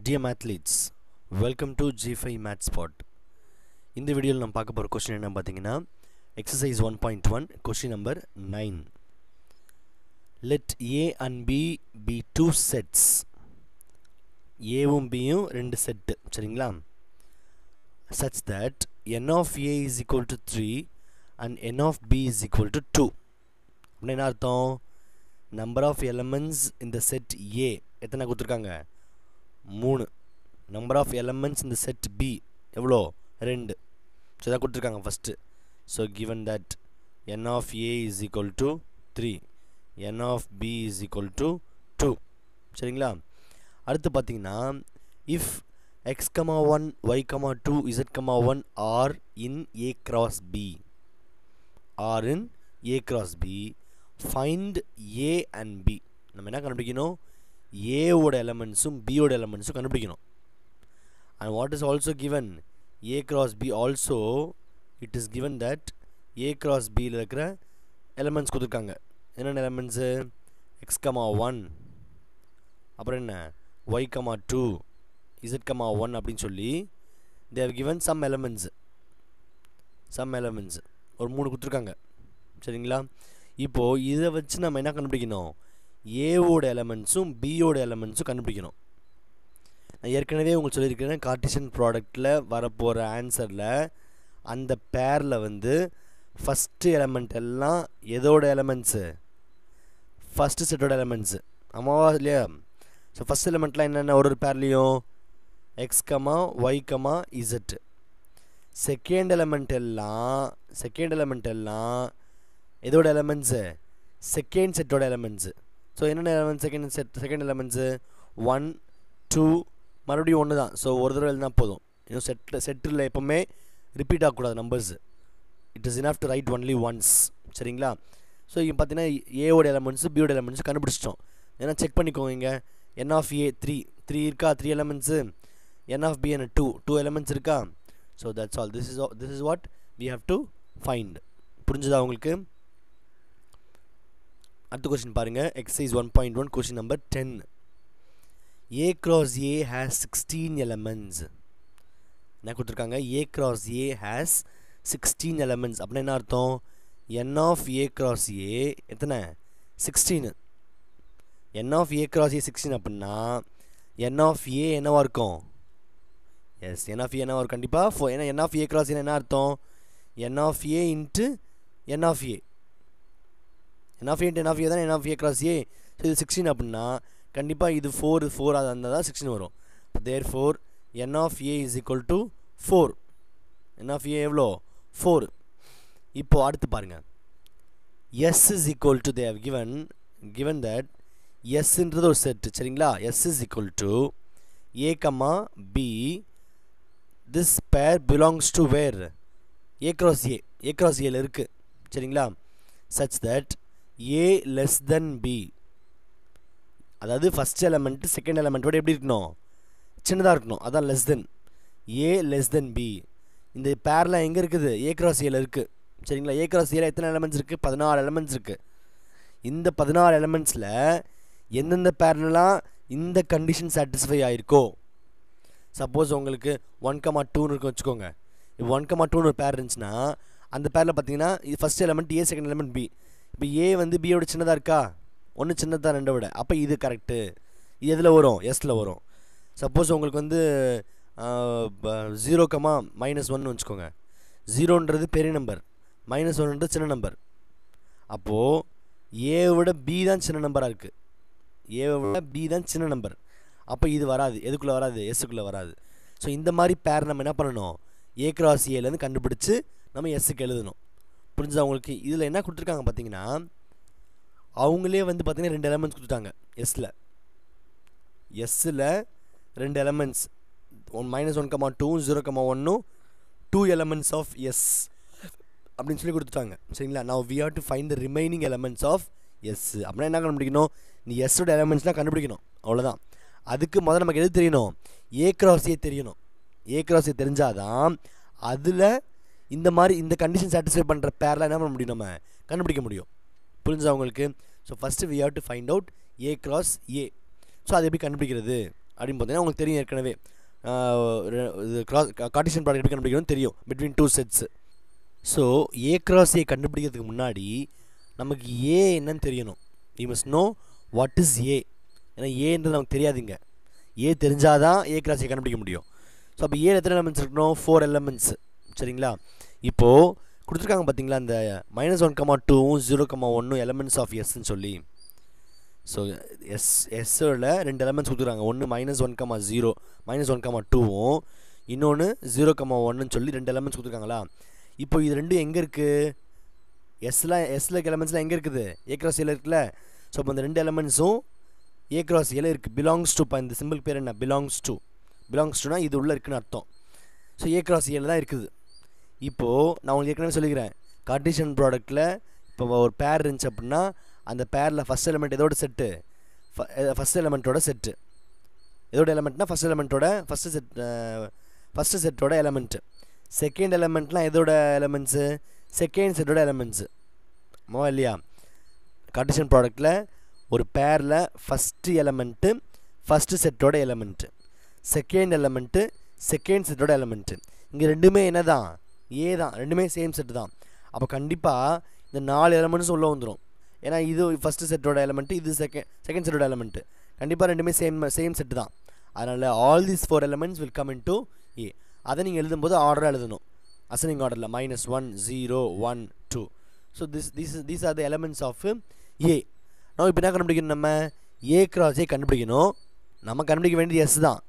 Dear mathletes, welcome to G5 Math Spot. இந்த வீடியோவில் நம்ம பார்க்க போகிற கொஸ்டின் என்ன பார்த்தீங்கன்னா exercise 1.1 question number 9. Let A and B be two sets. Aவும் Bயும் ரெண்டு செட் சரிங்களா, such that n of A is equal to 3 and n of B is equal to 2. அப்படின்னா என்ன அர்த்தம்? number of elements in the set A எத்தனை கொடுத்துருக்காங்க? 3. number of elements in the set B எவ்வளோ? 2. So இதான் கொடுத்துருக்காங்க first. So given that n of A is equal to 3, n of B is equal to 2 சரிங்களா. அடுத்து பார்த்தீங்கன்னா if x, 1, y, 2, z, 1 are in A cross B, are in A cross B, find A and B. நம்ம என்ன கண்டுபிடிக்கணும்? A ஓட எலமெண்ட்ஸும் B ஓட எலமெண்ட்ஸும் கண்டுபிடிக்கணும். And what is also given? A cross B also it is given that A cross B ல இருக்கிற elements கொடுத்துருக்காங்க. என்னென்ன எலமெண்ட்ஸு? x, 1 அப்புறம் என்ன y, 2, z, 1 அப்படின்னு சொல்லி they have given some elements ஒரு 3 கொடுத்துருக்காங்க சரிங்களா. இப்போது இதை வச்சு நம்ம என்ன கண்டுபிடிக்கணும்? ஏவோட எலமெண்ட்ஸும் பியோட எலமெண்ட்ஸும் கண்டுபிடிக்கணும். நான் ஏற்கனவே உங்களுக்கு சொல்லியிருக்கிறேன், கார்ட்டீசியன் ப்ராடக்டில் வரப்போகிற ஆன்சரில் அந்த பேரில் வந்து ஃபஸ்ட்டு எலமெண்ட் எல்லாம் எதோட எலமெண்ட்ஸு? ஃபஸ்ட்டு செட்டோட எலமெண்ட்ஸு. ஆமாவா இல்லையா? ஸோ ஃபஸ்ட் எலமெண்ட்லாம் என்னென்ன ஒரு பேர்லேயும் X, Y, Z. Second element எல்லாம் எதோட எலமெண்ட்ஸு? செகண்ட் செட்டோட எலமெண்ட்ஸு. ஸோ என்னென்ன எலமெண்ட்ஸ் செகண்ட் எலமெண்ட்ஸு? 1, 2 மறுபடியும் ஒன்று தான். ஸோ ஒரு தடவை எழுதினா போதும். இன்னும் செட்டில் எப்போவுமே ரிப்பீட் ஆகக்கூடாது numbers. It is enough to right only once சரிங்களா. ஸோ இங்கே பார்த்தீங்கன்னா ஏவோட எலமெண்ட்ஸு பியோட எலமெண்ட்ஸு கண்டுபிடிச்சிட்டோம். ஏன்னா செக் பண்ணிக்கோங்க, இங்கே என் ஆஃப் ஏ 3 இருக்கா, 3 எலமெண்ட்ஸு. என் ஆஃப் பி என்ன 2 எலமெண்ட்ஸ் இருக்கா. So that's all. This is what we have to find. புரிஞ்சுதா உங்களுக்கு? அடுத்த கொஸ்டின் பாருங்கள், exercise 1.1 question number 10. A cross A has 16 elements. என்ன கொடுத்துருக்காங்க? A cross A has 16 elements. அப்படின்னா என்ன அர்த்தம்? n of A cross A எத்தனை? 16. n of A cross A 16 அப்படின்னா n of A என்னவா இருக்கும்? எஸ், n of A என்னவா இருக்கும்? கண்டிப்பாக. ஏன்னா n of A cross A என்ன அர்த்தம்? n of A into n of A. n of A into n of A தான் n of A cross A. So இது 16 அப்படின்னா கண்டிப்பாக இது 4 அது இருந்தால் தான் 16 வரும். therefore n of A is equal to 4. n of A எவ்வளோ? 4. இப்போது அடுத்து பாருங்கள், s is equal to they have given that sன்றது ஒரு செட் சரிங்களா. s is equal to A, B. this pair belongs to where? A cross Aல இருக்குது சரிங்களா. such that A less than B. அதாவது first element second எலமெண்ட்டோட எப்படி இருக்கணும்? சின்னதாக இருக்கணும். அதான் less than. A less than B. இந்த பேர்லாம் எங்கே இருக்குது? ஏ கிராஸ் ஏல இருக்குது சரிங்களா. ஏ கிராஸ் ஏல எத்தனை எலமெண்ட்ஸ் இருக்குது? 16 எலமெண்ட்ஸ் இருக்குது. இந்த 16 எலமெண்ட்ஸில் எந்தெந்த பேர்லாம் இந்த கண்டிஷன் சாட்டிஸ்ஃபை ஆகிருக்கோ, சப்போஸ் உங்களுக்கு 1, 2 இருக்கு வச்சுக்கோங்க. இப்போ 1, 2 ஒரு பேர் இருந்துச்சுன்னா அந்த பேரில் பார்த்தீங்கன்னா இது ஃபஸ்ட் எலமெண்ட் ஏ, செகண்ட் எலமெண்ட் பி. இப்போ ஏ வந்து பியோட சின்னதாக இருக்கா? ஒன்று சின்னதாக 2 விட. அப்போ இது கரெக்டு. இது எதில் வரும்? எஸ்ஸில் வரும். சப்போஸ் உங்களுக்கு வந்து 0, -1 வச்சுக்கோங்க. 0ன்றது பெரிய நம்பர், -1ன்றது சின்ன நம்பர். அப்போது ஏவை விட பி தான் சின்ன நம்பராக இருக்குது. ஏவை விட பி தான் சின்ன நம்பர். அப்போ இது வராது. எதுக்குள்ளே வராது? எஸ்ஸுக்குள்ளே வராது. ஸோ இந்த மாதிரி பேர் நம்ம என்ன பண்ணணும்? ஏ கிராஸ் ஏலேருந்து கண்டுபிடிச்சி நம்ம எஸ்ஸுக்கு எழுதணும். புரிஞ்சுதா உங்களுக்கு? இதில் என்ன கொடுத்துருக்காங்க பார்த்தீங்கன்னா, அவங்களே வந்து பார்த்தீங்கன்னா 2 எலமெண்ட்ஸ் கொடுத்துட்டாங்க எஸ்ஸில் 2 எலமெண்ட்ஸ். -1, 2, 0, 1 2 elements of S அப்படின்னு சொல்லி கொடுத்துட்டாங்க சரிங்களா. now we have to find the remaining elements of S. அப்படின்னா என்ன கண்டுபிடிக்கணும்? நீ எஸ்ஸோட எலமெண்ட்ஸ்லாம் கண்டுபிடிக்கணும். அவ்வளோதான். அதுக்கு முதல்ல நமக்கு எது தெரியணும்? ஏ கிராஸ் ஏ தெரியணும். ஏ கிராஸ் ஏ தெரிஞ்சாதான் அதில் இந்த மாதிரி இந்த கண்டிஷன் சாட்டிஸ்ஃபை பண்ணுற பேர்லாம் என்ன பண்ண முடியும்? நம்ம கண்டுபிடிக்க முடியும். புரிஞ்சுதா உங்களுக்கு? So first we have to find out A cross A. So அது எப்படி கண்டுபிடிக்கிறது அப்படின்னு பார்த்தீங்கன்னா உங்களுக்கு தெரியும் ஏற்கனவே இது கார்ட்டீசியன் ப்ராடக்ட் எப்படி கண்டுபிடிக்கணும்னு தெரியும் between two sets. So A cross A கண்டுபிடிக்கிறதுக்கு முன்னாடி நமக்கு ஏ என்னன்னு தெரியணும். We must know what is A. ஏன்னா ஏன்றது நமக்கு தெரியாதுங்க. ஏ தெரிஞ்சாதான் ஏ கிராஸ் ஏ கண்டுபிடிக்க முடியும். ஸோ அப்போ ஏ எத்தனை எலமெண்ட்ஸ் இருக்கணும்? 4 எலமெண்ட்ஸ். சரிங்களா? இப்போது கொடுத்துருக்காங்க பார்த்தீங்களா இந்த -1,2வும் 0,1 எலமெண்ட்ஸ் ஆஃப் எஸ்ன்னு சொல்லி. ஸோ எஸ்ஸோட 2 எலமெண்ட்ஸ் கொடுத்துருக்காங்க. ஒன்று -1,0 -1,2வும் இன்னொன்று 0,1ன்னு சொல்லி 2 எலமெண்ட்ஸ் கொடுத்துருக்காங்களா. இப்போ இது ரெண்டும் எங்கே இருக்குது? எஸ்ல எலமெண்ட்ஸ்லாம் எங்கே இருக்குது? ஏ கிராஸ் ஏல இருக்குல்ல. ஸோ இப்போ இந்த 2 எலமெண்ட்ஸும் ஏ கிராஸ் ஏல இருக்குது. Belongs to. இந்த சிம்பிள் பேர் என்ன? பிலாங்ஸ் டுனா இது உள்ளே இருக்குன்னு அர்த்தம். ஸோ ஏ கிராஸ் ஏல தான் இருக்குது. இப்போது நான் உங்களுக்கு ஏற்கனவே சொல்லிக்கிறேன், கார்ட்டீசியன் ப்ராடக்ட்டில் இப்போ ஒரு பேர் இருந்துச்சு அப்படின்னா அந்த பேரில் ஃபஸ்ட் எலிமெண்ட் எதோட செட்டு? ஃபஸ்ட் எலிமெண்ட்டோட செட்டு. எதோட எலிமெண்ட்னா ஃபஸ்ட் எலிமெண்ட்டோட ஃபஸ்ட்டு செட்டோட எலிமெண்ட்டு. செகண்ட் எலிமெண்ட்லாம் எதோட எலிமெண்ட்ஸு? செகண்ட் செட்டோட எலிமெண்ட்ஸு. ஆமாவா இல்லையா? கார்ட்டீசியன் ப்ராடக்ட்டில் ஒரு பேரில் ஃபஸ்ட்டு எலிமெண்ட்டு ஃபஸ்ட்டு செட்டோட எலிமெண்ட்டு, செகண்ட் எலிமெண்ட்டு செகண்ட் செட்டோட எலிமெண்ட்டு. இங்கே ரெண்டுமே என்ன தான்? ஏ தான். ரெண்டுமே சேம் செட்டு தான். அப்போ கண்டிப்பாக இந்த 4 எலிமெண்ட்ஸும் உள்ளே வந்துடும். ஏன்னா இது ஃபஸ்ட்டு செட்டோட எலிமெண்ட்டு, இது செகண்ட் செட்டோட எலிமெண்ட்டு. கண்டிப்பாக ரெண்டுமே சேம் செட்டு தான். அதனால் all these 4 elements will come into A. அதை நீங்கள் எழுதும்போது ஆர்டராக எழுதணும், அசனிங் ஆர்டரில் -1 0 1 2. So these are the elements of A. நம்ம இப்போ என்ன கண்டுபிடிக்கணும்? நம்ம ஏ கிராஸ் ஏ கண்டுபிடிக்கணும். நம்ம கண்டுபிடிக்க வேண்டியது எஸ் தான்.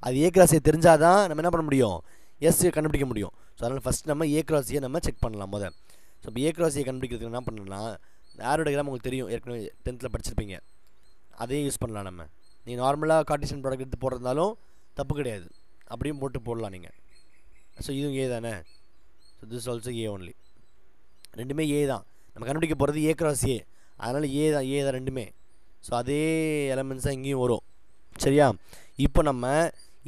அது ஏ கிராஸ் ஏ தெரிஞ்சால் தான் நம்ம என்ன பண்ண முடியும்? எஸ் கண்டுபிடிக்க முடியும். ஸோ அதனால் ஃபஸ்ட் நம்ம ஏ கிராஸ் ஏ நம்ம செக் பண்ணலாம் முதல். ஸோ இப்போ ஏ கிராஸ் ஏ கண்டுபிடிக்கிறதுக்கு என்ன பண்ணலாம்? ஆரோ டயக்ராம் உங்களுக்கு தெரியும், ஏற்கனவே 10th படிச்சிருப்பீங்க. அதையும் யூஸ் பண்ணலாம். நம்ம நீங்கள் நார்மலாக கார்ட்டீசியன் ப்ராடக்ட் எடுத்து போடுறதுனாலும் தப்பு கிடையாது, அப்படியும் போட்டு போடலாம் நீங்கள். ஸோ இதுவும் ஏ தானே. So this also A only. ரெண்டுமே ஏ தான். நம்ம கண்டுபிடிக்க போகிறது ஏ கிராஸ் ஏ. அதனால் ஏ தான் ரெண்டுமே. ஸோ அதே எலமெண்ட்ஸ் தான் இங்கேயும் வரும். சரியா? இப்போ நம்ம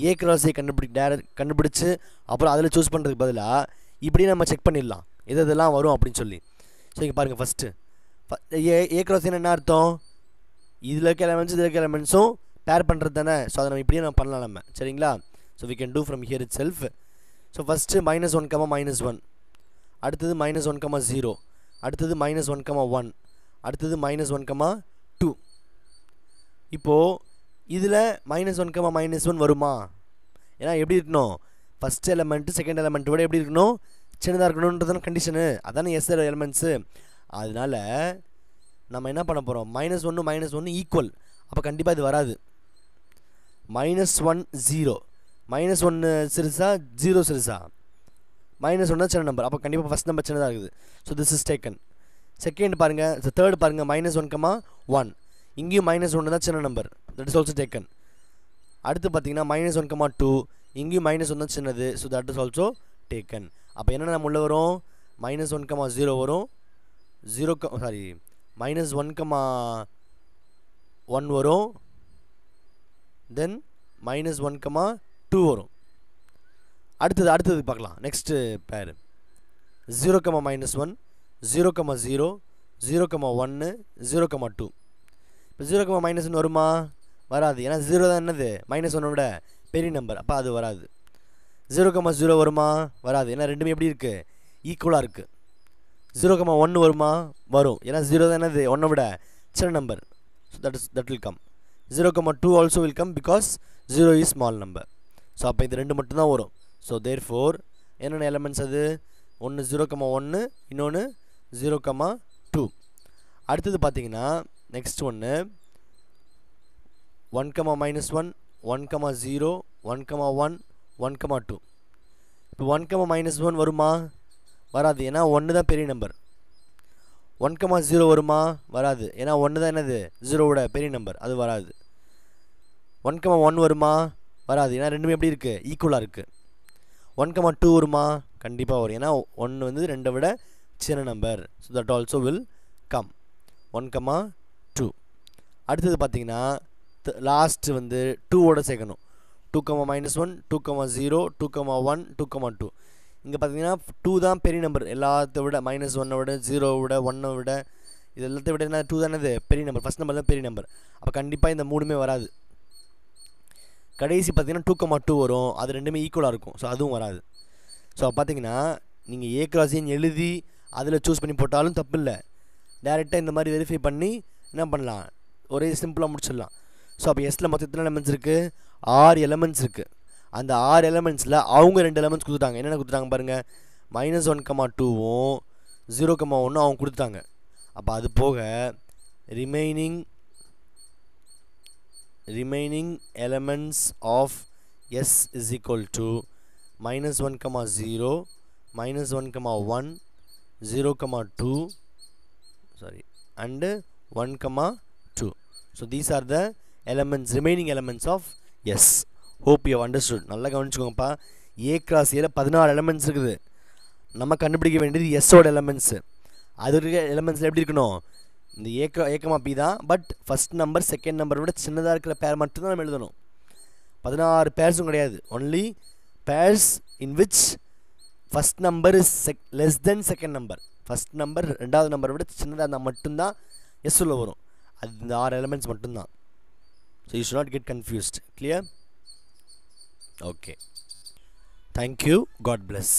ஏ கிராஸ் ஏ கண்டுபிடிச்சு அப்புறம் அதில் சூஸ் பண்ணுறதுக்கு பதிலாக இப்படி நம்ம செக் பண்ணிடலாம் இதெல்லாம் வரும் அப்படின்னு சொல்லி. ஸோ இங்கே பாருங்கள், ஃபஸ்ட்டு ஏ கிராஸ் ஏன்னு என்ன அர்த்தம்? இதில் இருக்க எலமெண்ட்ஸ் இதில் இருக்க எலமெண்ட்ஸும் பேர் பண்ணுறது தானே. ஸோ அதை நம்ம இப்படியே நம்ம பண்ணலாம் நம்ம. சரிங்களா? So we can do from here itself. So first -1, -1, அடுத்தது -1, 0, அடுத்தது -1, 1, அடுத்தது -1, 2. இப்போது இதில் -1, -1 வருமா? ஏன்னா எப்படி இருக்கணும்? ஃபஸ்ட் எலிமெண்ட்டு செகண்ட் எலிமெண்ட்டோட எப்படி இருக்கணும்? சின்னதாக இருக்கணுன்றதான கண்டிஷனு. அதானே எஸ் எலிமெண்ட்ஸு. அதனால் நம்ம என்ன பண்ண போகிறோம்? -1 -1 ஈக்குவல். அப்போ கண்டிப்பாக இது வராது. -1 0, -1 சிறுசா 0 சிறுசா? -1 தான் சின்ன நம்பர். அப்போ கண்டிப்பாக ஃபஸ்ட் நம்பர் சின்னதாக இருக்குது. So this is taken. Second பாருங்கள், தேர்ட் பாருங்கள், -1, 1. இங்கேயும் -1 தான் சின்ன number. That is also taken. அடுத்து பார்த்தீங்கன்னா -1, 2. இங்கேயும் -1 தான் சின்னது. So that is also taken. அப்போ என்ன நம்ம உள்ள வரும்? -1, 0 வரும். -1, 1 வரும். தென் -1, 2 வரும். அடுத்தது பார்க்கலாம். நெக்ஸ்ட்டு பேர் 0, -1, 0, 0, 0, 1, 0, 2. இப்போ 0, -1 வருமா? வராது. ஏன்னா 0 தான் என்னது? -1 விட பெரிய நம்பர். அப்போ அது வராது. 0, 0 வருமா? வராது. ஏன்னா ரெண்டுமே எப்படி இருக்குது? ஈக்குவலாக இருக்குது. 0, 1 வருமா? வரும். ஏன்னா 0 தான் என்னது? 1 விட சின்ன number. So that will come. 0, 2 also will come because 0 is small number. So அப்போ இது ரெண்டு மட்டும்தான் வரும். ஸோ தேர்ஃபோர் என்னென்ன எலமெண்ட்ஸ் அது? ஒன்று 0, 1, இன்னொன்று 0, 2. அடுத்தது பார்த்தீங்கன்னா நெக்ஸ்ட் ஒன்று 1, -1, 1, 0, 1, 1, 1, 2. இப்போ 1, -1 வருமா? வராது. ஏன்னா 1 தான் பெரிய நம்பர். 1, 0 வருமா? வராது. ஏன்னா 1 தான் என்னது? 0 பெரிய நம்பர். அது வராது. 1, 1 வருமா? வராது. ஏன்னா ரெண்டுமே எப்படி இருக்குது? ஈக்குவலாக இருக்குது. 1, 2 வருமா? கண்டிப்பாக வரும். ஏன்னா 1 வந்து 2 விட சின்ன number. So that also will come. 1, 2. அடுத்தது பார்த்தீங்கன்னா லாஸ்ட்டு வந்து 2 சேர்க்கணும். 2, -1, 2, 0, 2, 1, 2, 2. இங்கே பார்த்தீங்கன்னா 2 தான் பெரிய நம்பர் எல்லாத்த விட. -1 விட 0 விட 1 விட இது எல்லாத்த விட என்ன? 2 தான் என்னது? பெரிய நம்பர். ஃபஸ்ட் நம்பர் தான் பெரிய நம்பர். அப்போ கண்டிப்பாக இந்த மூணுமே வராது. கடைசி பார்த்தீங்கன்னா 2,2 வரும், அது ரெண்டுமே ஈக்குவலாக இருக்கும். ஸோ அதுவும் வராது. ஸோ பார்த்தீங்கன்னா நீங்கள் ஏ கிராஸ் ஏன்னு எழுதி அதில் சூஸ் பண்ணி போட்டாலும் தப்பு இல்லை. டேரெக்டாக இந்த மாதிரி வெரிஃபை பண்ணி என்ன பண்ணலாம், ஒரே சிம்பிளாக முடிச்சிடலாம். ஸோ அப்போ எஸ்ஸில் மொத்தம் எத்தனை எலமெண்ட்ஸ் இருக்குது, 6 எலமெண்ட்ஸ் இருக்குது. அந்த 6 எலமெண்ட்ஸில் அவங்க 2 எலமெண்ட்ஸ் கொடுத்துட்டாங்க. என்னென்ன கொடுத்துட்டாங்க பாருங்கள், -1,2வும் 0,1 அவங்க கொடுத்துட்டாங்க. அப்போ அது போக remaining elements of S is equal to -1,0 -1,1 0,2 and 1,2. So these are the remaining elements of S. Hope you have understood. நல்லா கவனிச்சுக்கோங்கப்பா. A cross A 14 எலமெண்ட்ஸ் இருக்குது. நம்ம கண்டுபிடிக்க வேண்டியது S ஓட எலமெண்ட்ஸு. அது இருக்க எலமெண்ட்ஸில் எப்படி இருக்கணும், இந்த A, B தான். பட் ஃபஸ்ட் நம்பர் செகண்ட் நம்பரை விட சின்னதாக இருக்கிற பேர் மட்டும்தான் நம்ம எழுதணும். 16 பேர்ஸும் கிடையாது. Only pairs in which first number is less than second number. First number ரெண்டாவது நம்பரை விட சின்னதாக இருந்தால் மட்டும்தான் எஸ் உள்ள வரும். அது இந்த 6 எலமெண்ட்ஸ் மட்டும்தான். So you should not get confused. Clear? Okay, thank you. God plus.